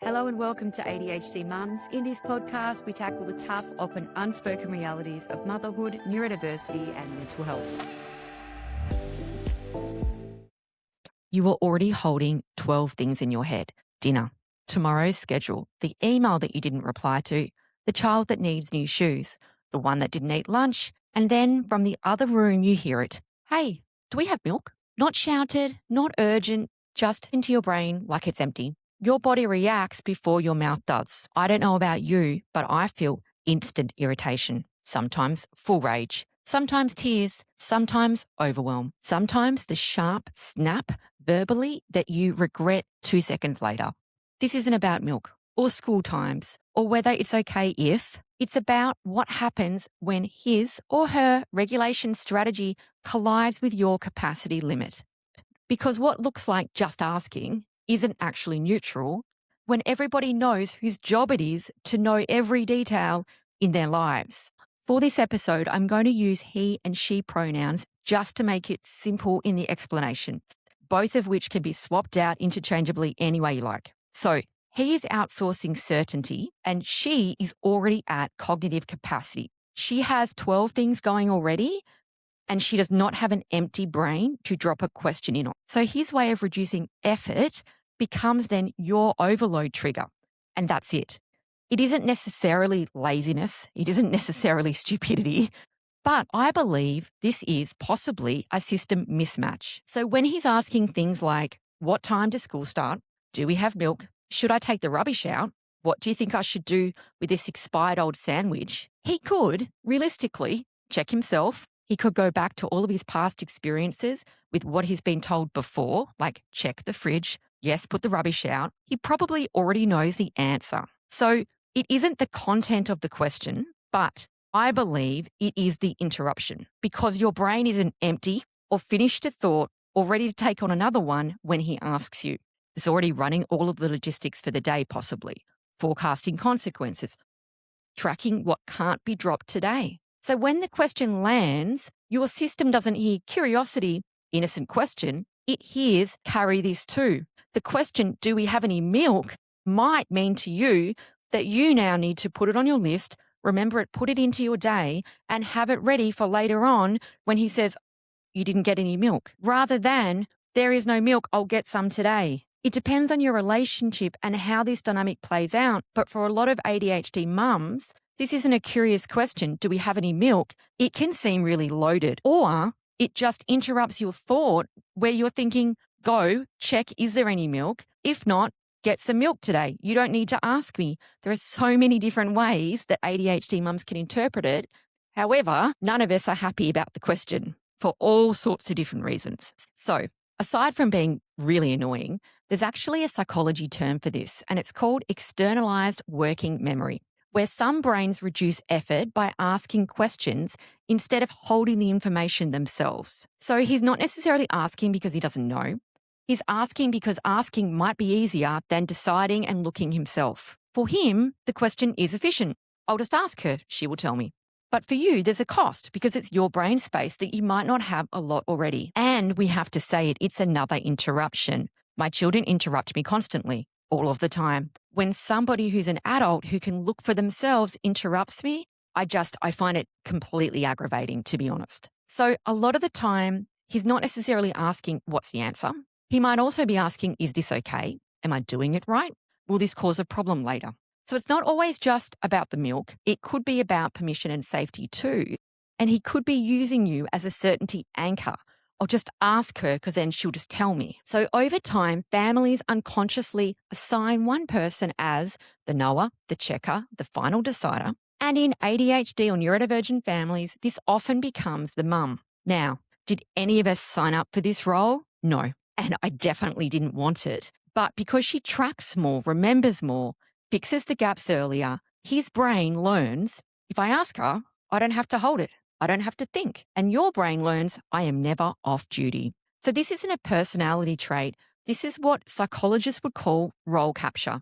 Hello and welcome to ADHD Mums. In this podcast, we tackle the tough, often unspoken realities of motherhood, neurodiversity, and mental health. You are already holding 12 things in your head. Dinner, tomorrow's schedule, the email that you didn't reply to, the child that needs new shoes, the one that didn't eat lunch, and then from the other room you hear it. Hey, do we have milk? Not shouted, not urgent, just into your brain like it's empty. Your body reacts before your mouth does. I don't know about you, but I feel instant irritation, sometimes full rage, sometimes tears, sometimes overwhelm, sometimes the sharp snap verbally that you regret 2 seconds later. This isn't about milk or school times or whether it's okay if. It's about what happens when his or her regulation strategy collides with your capacity limit. Because what looks like just asking isn't actually neutral when everybody knows whose job it is to know every detail in their lives. For this episode, I'm going to use he and she pronouns just to make it simple in the explanation, both of which can be swapped out interchangeably any way you like. So he is outsourcing certainty and she is already at cognitive capacity. She has 12 things going already and she does not have an empty brain to drop a question in on. So his way of reducing effort becomes then your overload trigger. And that's it. It isn't necessarily laziness. It isn't necessarily stupidity. But I believe this is possibly a system mismatch. So when he's asking things like, what time does school start? Do we have milk? Should I take the rubbish out? What do you think I should do with this expired old sandwich? He could, realistically, check himself. He could go back to all of his past experiences with what he's been told before, like check the fridge, yes, put the rubbish out. He probably already knows the answer. So it isn't the content of the question, but I believe it is the interruption because your brain isn't empty or finished a thought or ready to take on another one when he asks you. It's already running all of the logistics for the day, possibly, forecasting consequences, tracking what can't be dropped today. So when the question lands, your system doesn't hear curiosity, innocent question. It hears carry this too. The question, do we have any milk, might mean to you that you now need to put it on your list, remember it, put it into your day, and have it ready for later on when he says, you didn't get any milk, rather than there is no milk, I'll get some today. It depends on your relationship and how this dynamic plays out. But for a lot of ADHD mums, this isn't a curious question, do we have any milk? It can seem really loaded, or it just interrupts your thought where you're thinking, go, check, is there any milk? If not, get some milk today. You don't need to ask me. There are so many different ways that ADHD mums can interpret it. However, none of us are happy about the question for all sorts of different reasons. So aside from being really annoying, there's actually a psychology term for this, and it's called externalized working memory, where some brains reduce effort by asking questions instead of holding the information themselves. So he's not necessarily asking because he doesn't know. He's asking because asking might be easier than deciding and looking himself. For him, the question is efficient. I'll just ask her, she will tell me. But for you, there's a cost because it's your brain space that you might not have a lot already. And we have to say it, it's another interruption. My children interrupt me constantly, all of the time. When somebody who's an adult who can look for themselves interrupts me, I find it completely aggravating, to be honest. So a lot of the time, he's not necessarily asking, what's the answer? He might also be asking, is this okay? Am I doing it right? Will this cause a problem later? So it's not always just about the milk. It could be about permission and safety too. And he could be using you as a certainty anchor. I'll just ask her because then she'll just tell me. So over time, families unconsciously assign one person as the knower, the checker, the final decider. And in ADHD or neurodivergent families, this often becomes the mum. Now, did any of us sign up for this role? No. And I definitely didn't want it. But because she tracks more, remembers more, fixes the gaps earlier, his brain learns, if I ask her, I don't have to hold it. I don't have to think. And your brain learns, I am never off duty. So this isn't a personality trait. This is what psychologists would call role capture.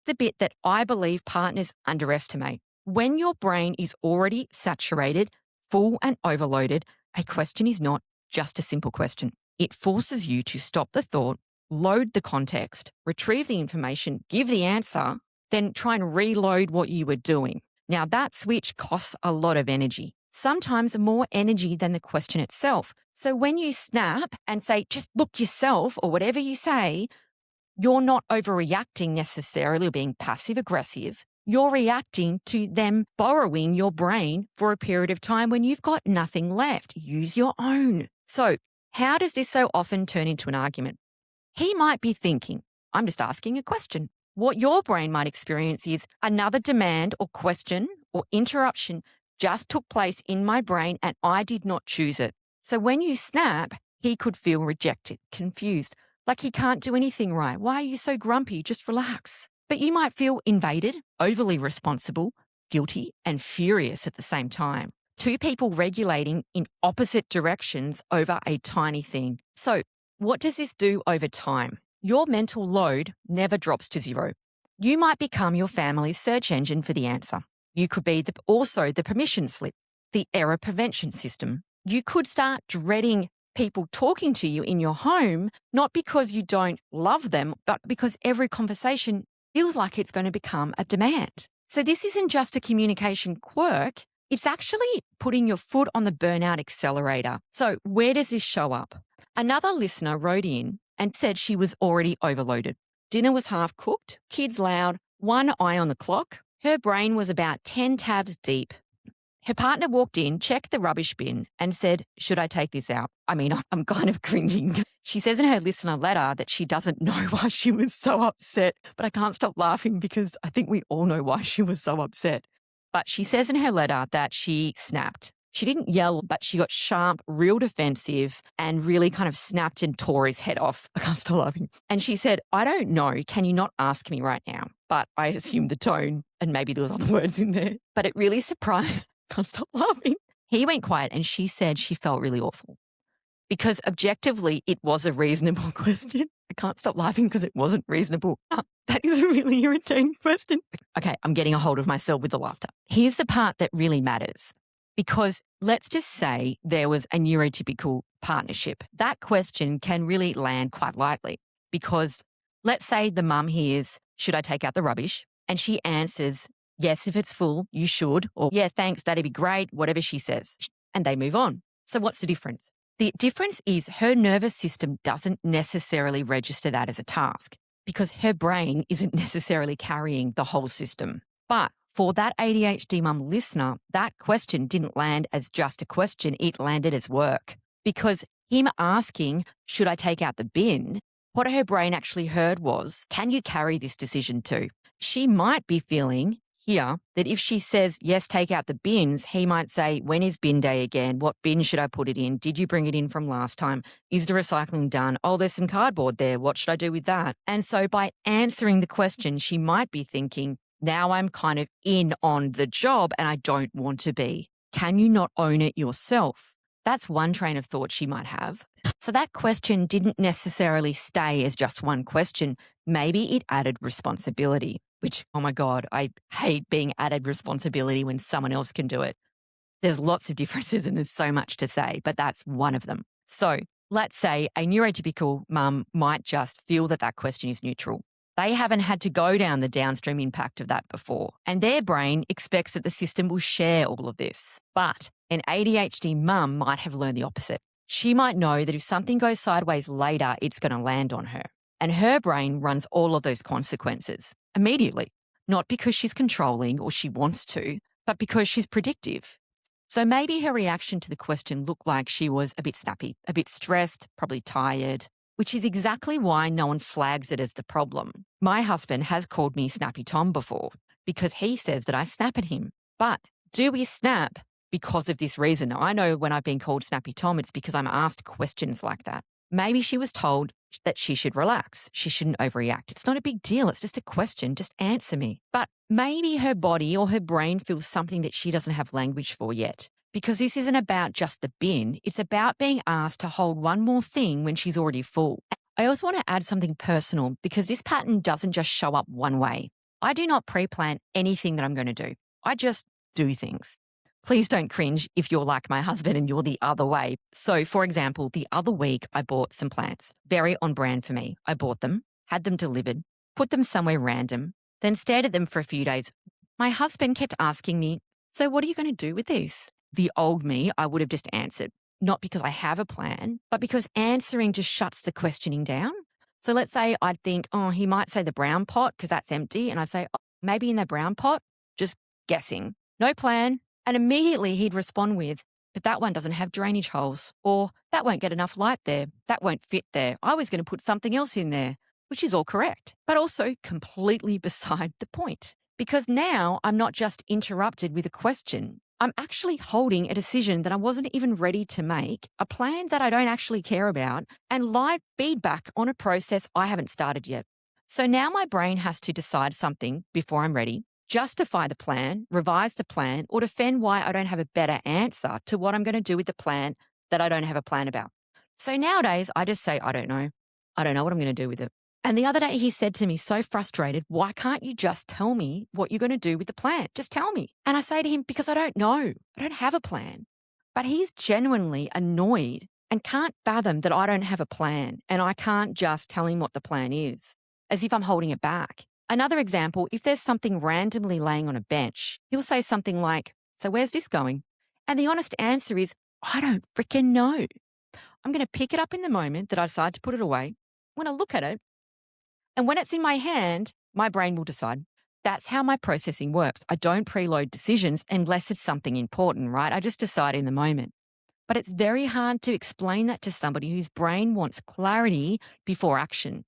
The bit that I believe partners underestimate. When your brain is already saturated, full and overloaded, a question is not just a simple question. It forces you to stop the thought, load the context, retrieve the information, give the answer, then try and reload what you were doing. Now, that switch costs a lot of energy, sometimes more energy than the question itself. So when you snap and say, just look yourself, or whatever you say, you're not overreacting necessarily or being passive aggressive. You're reacting to them borrowing your brain for a period of time when you've got nothing left. Use your own. So how does this so often turn into an argument? He might be thinking, I'm just asking a question. What your brain might experience is another demand or question or interruption just took place in my brain and I did not choose it. So when you snap, he could feel rejected, confused, like he can't do anything right. Why are you so grumpy? Just relax. But you might feel invaded, overly responsible, guilty, and furious at the same time. Two people regulating in opposite directions over a tiny thing. So what does this do over time? Your mental load never drops to zero. You might become your family's search engine for the answer. You could be also the permission slip, the error prevention system. You could start dreading people talking to you in your home, not because you don't love them, but because every conversation feels like it's going to become a demand. So this isn't just a communication quirk. It's actually putting your foot on the burnout accelerator. So where does this show up? Another listener wrote in and said she was already overloaded. Dinner was half cooked, kids loud, one eye on the clock. Her brain was about 10 tabs deep. Her partner walked in, checked the rubbish bin and said, should I take this out? I mean, I'm kind of cringing. She says in her listener letter that she doesn't know why she was so upset, but I can't stop laughing because I think we all know why she was so upset. But she says in her letter that she snapped. She didn't yell, but she got sharp, real defensive, and really kind of snapped and tore his head off. I can't stop laughing. And she said, I don't know, can you not ask me right now? But I assumed the tone, and maybe there was other words in there. But it really surprised, can't stop laughing. He went quiet and she said she felt really awful. Because objectively, it was a reasonable question. I can't stop laughing because it wasn't reasonable. That is a really irritating question. Okay, I'm getting a hold of myself with the laughter. Here's the part that really matters. Because let's just say there was a neurotypical partnership. That question can really land quite lightly because let's say the mum hears, should I take out the rubbish? And she answers, yes, if it's full, you should. Or yeah, thanks, that'd be great, whatever she says. And they move on. So what's the difference? The difference is her nervous system doesn't necessarily register that as a task because her brain isn't necessarily carrying the whole system. But for that ADHD mum listener, that question didn't land as just a question, it landed as work. Because him asking, should I take out the bin, what her brain actually heard was, can you carry this decision too? She might be feeling here that if she says, yes, take out the bins, he might say, when is bin day again? What bin should I put it in? Did you bring it in from last time? Is the recycling done? Oh, there's some cardboard there. What should I do with that? And so by answering the question, she might be thinking, now I'm kind of in on the job and I don't want to be. Can you not own it yourself? That's one train of thought she might have. So that question didn't necessarily stay as just one question. Maybe it added responsibility, which, oh my God, I hate being added responsibility when someone else can do it. There's lots of differences and there's so much to say, but that's one of them. So let's say a neurotypical mum might just feel that that question is neutral. They haven't had to go down the downstream impact of that before, and their brain expects that the system will share all of this. But an ADHD mum might have learned the opposite. She might know that if something goes sideways later, it's going to land on her. And her brain runs all of those consequences immediately, not because she's controlling or she wants to, but because she's predictive. So maybe her reaction to the question looked like she was a bit snappy, a bit stressed, probably tired, which is exactly why no one flags it as the problem. My husband has called me Snappy Tom before because he says that I snap at him. But do we snap because of this reason? I know when I've been called Snappy Tom, it's because I'm asked questions like that. Maybe she was told that she should relax. She shouldn't overreact. It's not a big deal. It's just a question. Just answer me. But maybe her body or her brain feels something that she doesn't have language for yet. Because this isn't about just the bin. It's about being asked to hold one more thing when she's already full. I also want to add something personal because this pattern doesn't just show up one way. I do not pre-plan anything that I'm going to do. I just do things. Please don't cringe if you're like my husband and you're the other way. So, for example, the other week I bought some plants, very on brand for me. I bought them, had them delivered, put them somewhere random, then stared at them for a few days. My husband kept asking me, "So, what are you going to do with these?" The old me, I would have just answered, not because I have a plan, but because answering just shuts the questioning down. So, let's say I'd think, oh, he might say the brown pot because that's empty. And I say, oh, maybe in the brown pot, just guessing, no plan. And immediately he'd respond with, but that one doesn't have drainage holes, or that won't get enough light there, that won't fit there. I was going to put something else in there, which is all correct, but also completely beside the point. Because now I'm not just interrupted with a question. I'm actually holding a decision that I wasn't even ready to make, a plan that I don't actually care about, and live feedback on a process I haven't started yet. So now my brain has to decide something before I'm ready, justify the plan, revise the plan, or defend why I don't have a better answer to what I'm going to do with the plan that I don't have a plan about. So nowadays, I just say, I don't know. I don't know what I'm going to do with it. And the other day he said to me, so frustrated, why can't you just tell me what you're going to do with the plan? Just tell me. And I say to him, because I don't know. I don't have a plan. But he's genuinely annoyed and can't fathom that I don't have a plan and I can't just tell him what the plan is, as if I'm holding it back. Another example, if there's something randomly laying on a bench, he'll say something like, so where's this going? And the honest answer is, I don't freaking know. I'm going to pick it up in the moment that I decide to put it away. When I look at it, and when it's in my hand, my brain will decide. That's how my processing works. I don't preload decisions unless it's something important, right? I just decide in the moment. But it's very hard to explain that to somebody whose brain wants clarity before action.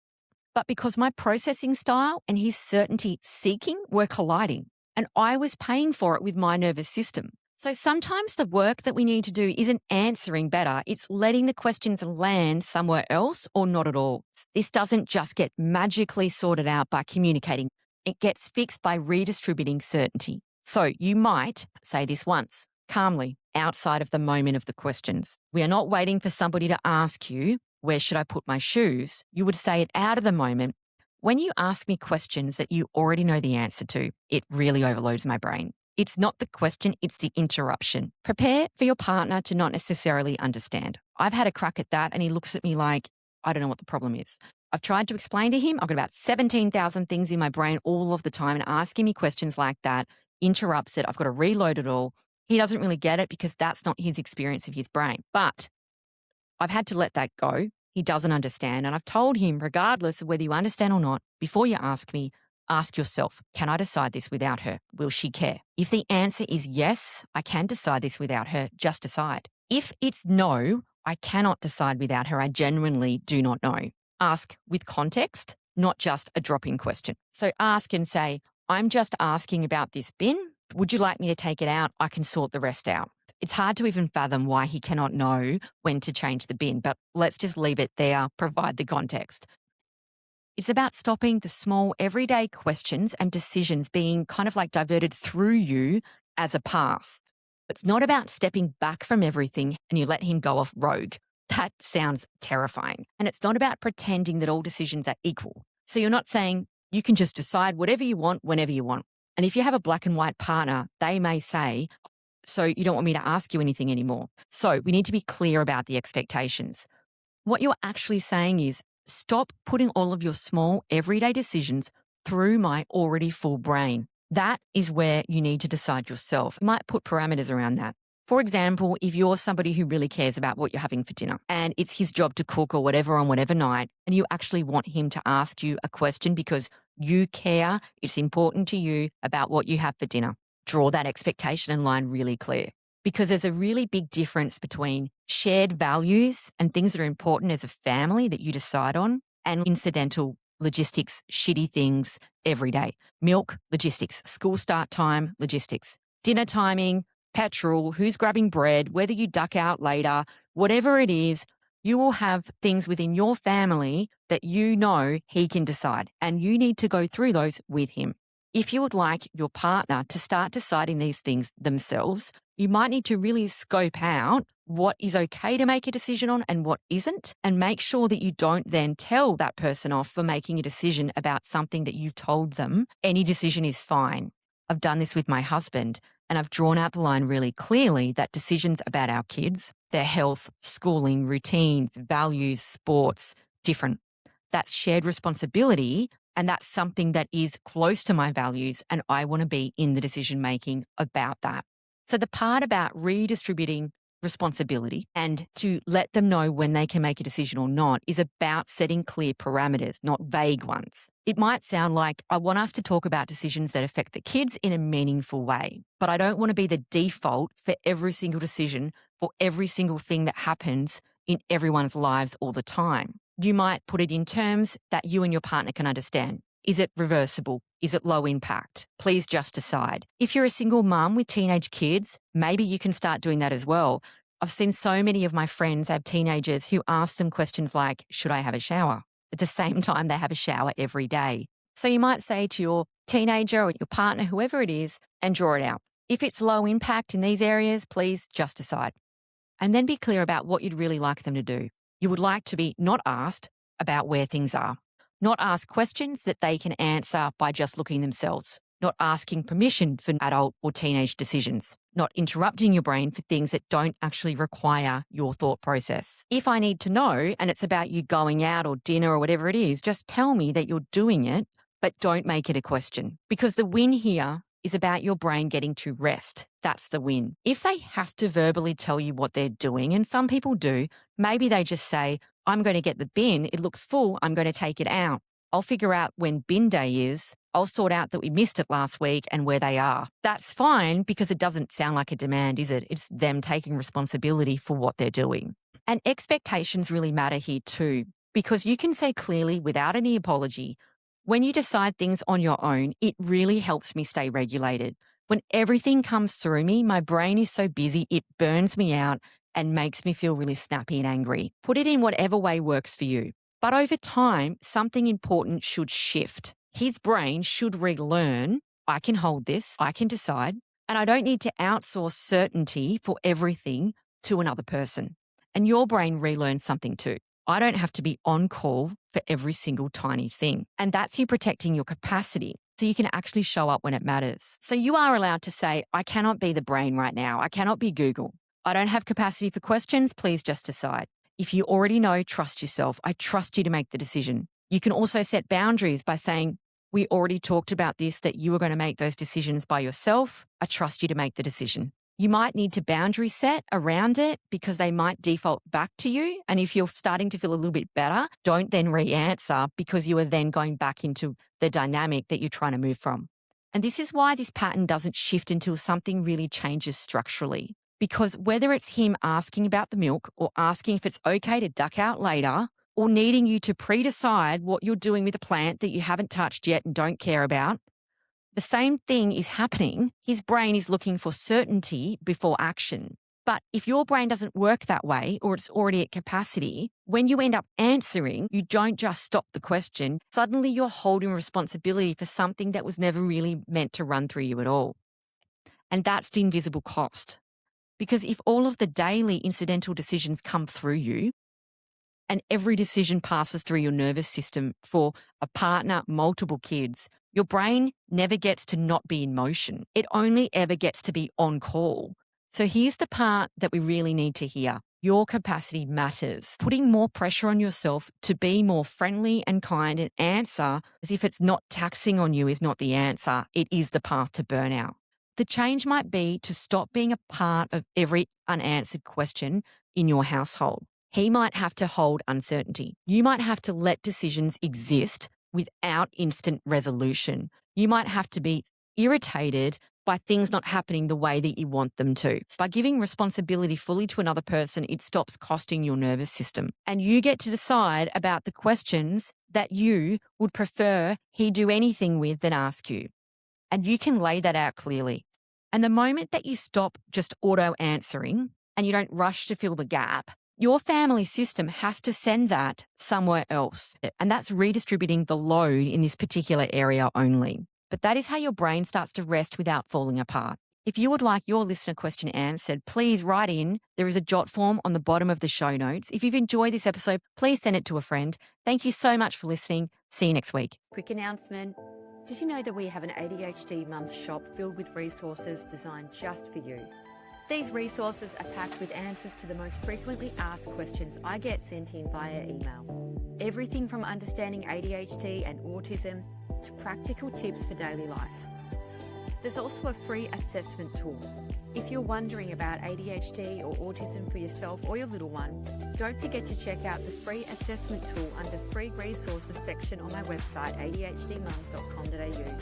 But because my processing style and his certainty seeking were colliding, and I was paying for it with my nervous system. So sometimes the work that we need to do isn't answering better, it's letting the questions land somewhere else or not at all. This doesn't just get magically sorted out by communicating. It gets fixed by redistributing certainty. So you might say this once, calmly, outside of the moment of the questions. We are not waiting for somebody to ask you, where should I put my shoes? You would say it out of the moment. When you ask me questions that you already know the answer to, it really overloads my brain. It's not the question, it's the interruption. Prepare for your partner to not necessarily understand. I've had a crack at that and he looks at me like, I don't know what the problem is. I've tried to explain to him, I've got about 17,000 things in my brain all of the time, and asking me questions like that interrupts it. I've got to reload it all. He doesn't really get it because that's not his experience of his brain. But I've had to let that go. He doesn't understand. And I've told him, regardless of whether you understand or not, before you ask me, ask yourself, can I decide this without her? Will she care? If the answer is yes, I can decide this without her, just decide. If it's no, I cannot decide without her, I genuinely do not know. Ask with context, not just a drop-in question. So ask and say, I'm just asking about this bin. Would you like me to take it out? I can sort the rest out. It's hard to even fathom why he cannot know when to change the bin, but let's just leave it there, provide the context. It's about stopping the small everyday questions and decisions being kind of like diverted through you as a path. It's not about stepping back from everything and you let him go off rogue. That sounds terrifying. And it's not about pretending that all decisions are equal. So you're not saying you can just decide whatever you want whenever you want. And if you have a black and white partner, they may say, so you don't want me to ask you anything anymore. So we need to be clear about the expectations. What you're actually saying is, stop putting all of your small everyday decisions through my already full brain. That is where you need to decide yourself. You might put parameters around that. For example, if you're somebody who really cares about what you're having for dinner and it's his job to cook or whatever on whatever night, and you actually want him to ask you a question because you care, it's important to you about what you have for dinner, draw that expectation and line really clear. Because there's a really big difference between shared values and things that are important as a family that you decide on and incidental logistics, shitty things every day. Milk, logistics. School start time, logistics. Dinner timing, petrol, who's grabbing bread, whether you duck out later, whatever it is, you will have things within your family that you know he can decide, and you need to go through those with him. If you would like your partner to start deciding these things themselves, you might need to really scope out what is okay to make a decision on and what isn't, and make sure that you don't then tell that person off for making a decision about something that you've told them. Any decision is fine. I've done this with my husband. And I've drawn out the line really clearly that decisions about our kids, their health, schooling, routines, values, sports, different. That's shared responsibility. And that's something that is close to my values. And I want to be in the decision making about that. So the part about redistributing responsibility and to let them know when they can make a decision or not is about setting clear parameters, not vague ones. It might sound like I want us to talk about decisions that affect the kids in a meaningful way, but I don't want to be the default for every single decision for every single thing that happens in everyone's lives all the time. You might put it in terms that you and your partner can understand. Is it reversible? Is it low impact? Please just decide. If you're a single mum with teenage kids, maybe you can start doing that as well. I've seen so many of my friends have teenagers who ask them questions like, should I have a shower? At the same time, they have a shower every day. So you might say to your teenager or your partner, whoever it is, and draw it out. If it's low impact in these areas, please just decide. And then be clear about what you'd really like them to do. You would like to be not asked about where things are. Not ask questions that they can answer by just looking themselves. Not asking permission for adult or teenage decisions. Not interrupting your brain for things that don't actually require your thought process. If I need to know, and it's about you going out or dinner or whatever it is, just tell me that you're doing it, but don't make it a question. Because the win here is about your brain getting to rest. That's the win. If they have to verbally tell you what they're doing, and some people do, maybe they just say, I'm going to get the bin. It looks full. I'm going to take it out. I'll figure out when bin day is. I'll sort out that we missed it last week and where they are. That's fine because it doesn't sound like a demand, is it? It's them taking responsibility for what they're doing. And expectations really matter here too, because you can say clearly without any apology, when you decide things on your own, it really helps me stay regulated. When everything comes through me, my brain is so busy, it burns me out and makes me feel really snappy and angry. Put it in whatever way works for you. But over time, something important should shift. His brain should relearn, I can hold this, I can decide, and I don't need to outsource certainty for everything to another person. And your brain relearns something too. I don't have to be on call for every single tiny thing. And that's you protecting your capacity so you can actually show up when it matters. So you are allowed to say, I cannot be the brain right now. I cannot be Google. I don't have capacity for questions. Please just decide. If you already know, trust yourself. I trust you to make the decision. You can also set boundaries by saying, we already talked about this, that you are going to make those decisions by yourself. I trust you to make the decision. You might need to boundary set around it because they might default back to you. And if you're starting to feel a little bit better, don't then re-answer because you are then going back into the dynamic that you're trying to move from. And this is why this pattern doesn't shift until something really changes structurally. Because whether it's him asking about the milk or asking if it's okay to duck out later or needing you to pre-decide what you're doing with a plant that you haven't touched yet and don't care about, the same thing is happening. His brain is looking for certainty before action. But if your brain doesn't work that way or it's already at capacity, when you end up answering, you don't just stop the question. Suddenly you're holding responsibility for something that was never really meant to run through you at all. And that's the invisible cost. Because if all of the daily incidental decisions come through you and every decision passes through your nervous system for a partner, multiple kids, your brain never gets to not be in motion. It only ever gets to be on call. So here's the part that we really need to hear. Your capacity matters. Putting more pressure on yourself to be more friendly and kind and answer as if it's not taxing on you is not the answer. It is the path to burnout. The change might be to stop being a part of every unanswered question in your household. He might have to hold uncertainty. You might have to let decisions exist without instant resolution. You might have to be irritated by things not happening the way that you want them to. By giving responsibility fully to another person, it stops costing your nervous system. And you get to decide about the questions that you would prefer he do anything with than ask you. And you can lay that out clearly. And the moment that you stop just auto-answering and you don't rush to fill the gap, your family system has to send that somewhere else. And that's redistributing the load in this particular area only. But that is how your brain starts to rest without falling apart. If you would like your listener question answered, please write in. There is a jot form on the bottom of the show notes. If you've enjoyed this episode, please send it to a friend. Thank you so much for listening. See you next week. Quick announcement. Did you know that we have an ADHD Mums shop filled with resources designed just for you? These resources are packed with answers to the most frequently asked questions I get sent in via email. Everything from understanding ADHD and autism to practical tips for daily life. There's also a free assessment tool. If you're wondering about ADHD or autism for yourself or your little one, don't forget to check out the free assessment tool under free resources section on my website adhdmums.com.au.